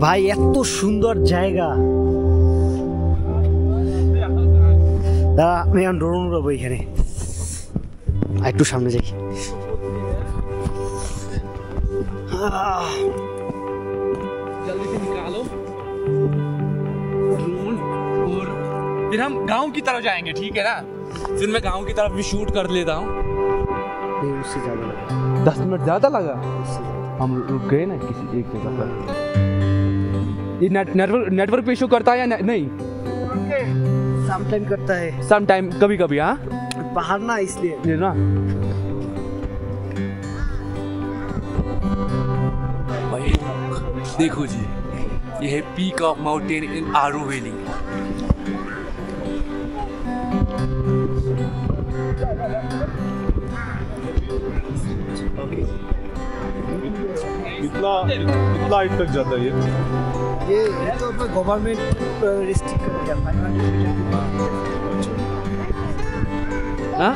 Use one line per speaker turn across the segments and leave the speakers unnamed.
ভাই এত সুন্দর জায়গা। দাদা আমি এখন ড্রোন উড়াবো এখানে, একটু সামনে যাই।
जल्दी से निकालो ड्रोन और फिर हम गांव की तरफ जाएंगे, ठीक है ना? फिर मैं गांव की तरफ भी शूट कर लेता हूँ।
उससे ज्यादा
10 मिनट ज्यादा लगा, हम रुक गए ना किसी एक जगह पर। ये नेटवर्क पे इशू करता है या नहीं?
सम टाइम करता है,
सम टाइम कभी कभी। हाँ
पहाड़ ना इसलिए
ना। भाई देखो जी, ये है peak of mountain in Aru valley.
कितना हाइट तक जाता है
ये तो गवर्नमेंट रिस्ट्रिक्ट कर दिया 500 मीटर।
हाँ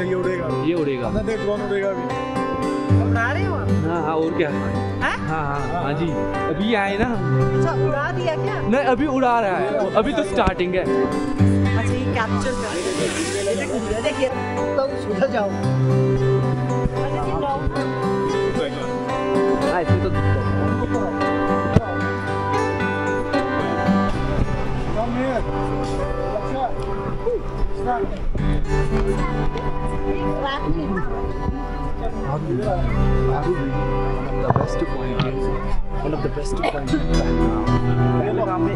ये उड़ेगा,
ये उड़ेगा,
ड्रोन उड़ेगा भी।
उड़ा रहे हो?
हाँ हाँ और क्या। हाँ हाँ हाँ जी, अभी आए ना।
अच्छा उड़ा दिया क्या?
नहीं अभी उड़ा रहा है, अभी तो स्टार्टिंग है।
अच्छा ये कैप्चर कर देखिए तो सुधर जाओ।
हाँ इसमें तो one of the best points Pahalgam में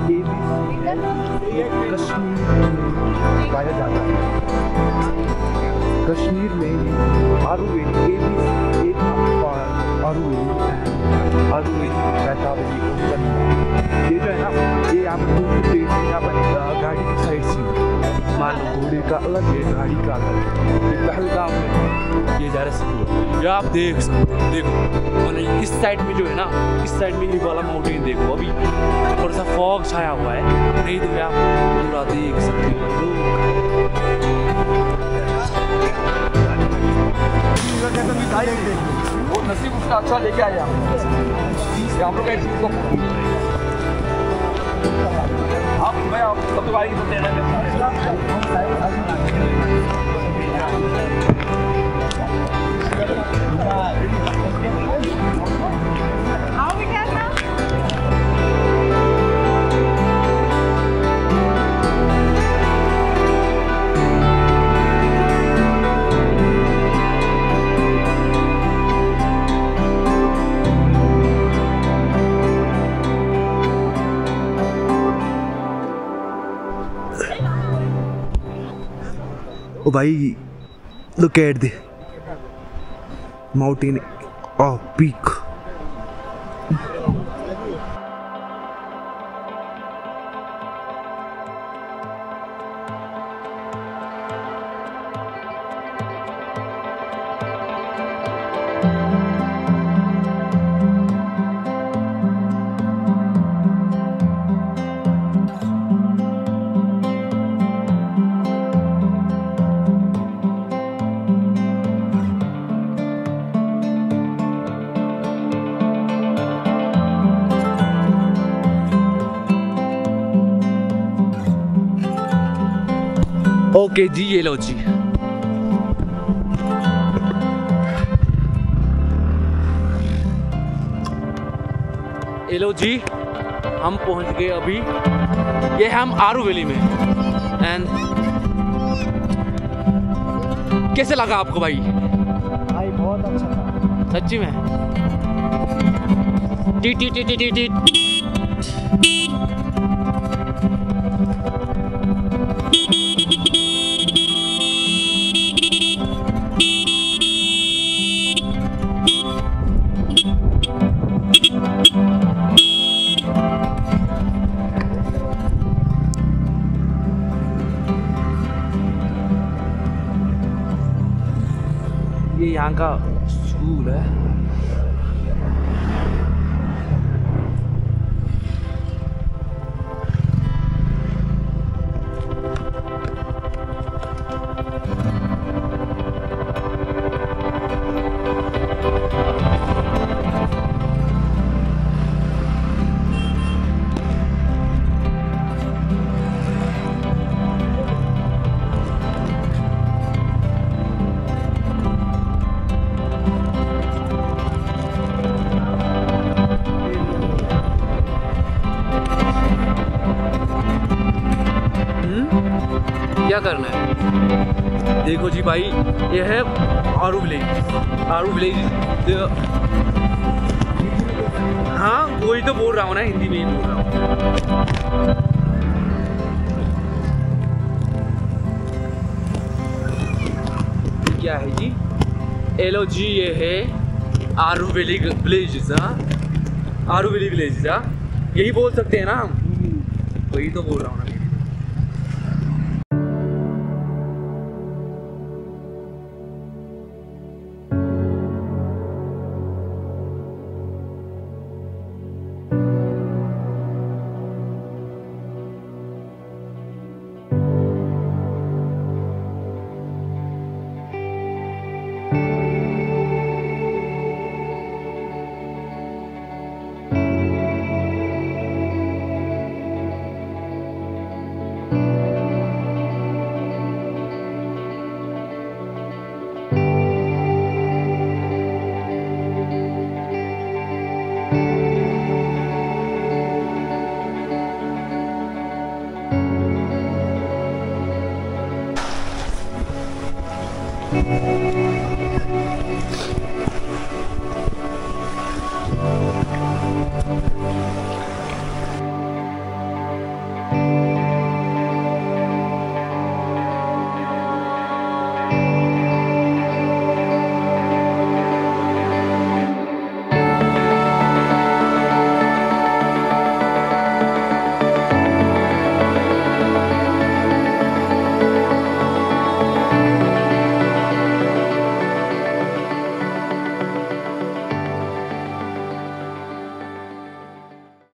कश्मीर पाया जाता है। कश्मीर में आरू वैली आरू वैली रहता है। ये जो है ना, ये आप यहाँ पर गाड़ी की साइड से मान लो, घोड़े का अलग है, गाड़ी का अलग है। पहलगाम में ये जा रहा है, ये आप देख सकते हो। देखो इस साइड में जो है ना, इस साइड में ये वाला माउंटेन देखो, अभी थोड़ा सा फॉग छाया हुआ है, नहीं तो आप पूरा देख सकते हो। वो नसीब उसका अच्छा लेके आया हम लोग का चीज को। आप मैं आप सब तो गाड़ी बोलते हैं
Oh भाई, look at the mountain or peak.
Okay जी, ये लो जी। ये लो जी, हम पहुंच गए अभी। ये हम आरू वैली में। एंड कैसे लगा आपको भाई?
भाई बहुत अच्छा था
सच्ची में। T T T T T T. ये यहाँ का स्कूल है। क्या करना है? देखो जी भाई, ये है आरू विलेज। आरू विलेज, हाँ वही तो बोल रहा हूँ ना, हिंदी में ही बोल रहा हूँ। क्या है जी? एलो जी, ये है आरू विलेज। हाँ, आरू विलेज, हाँ यही बोल सकते हैं ना हम, वही तो बोल रहा हूँ ना।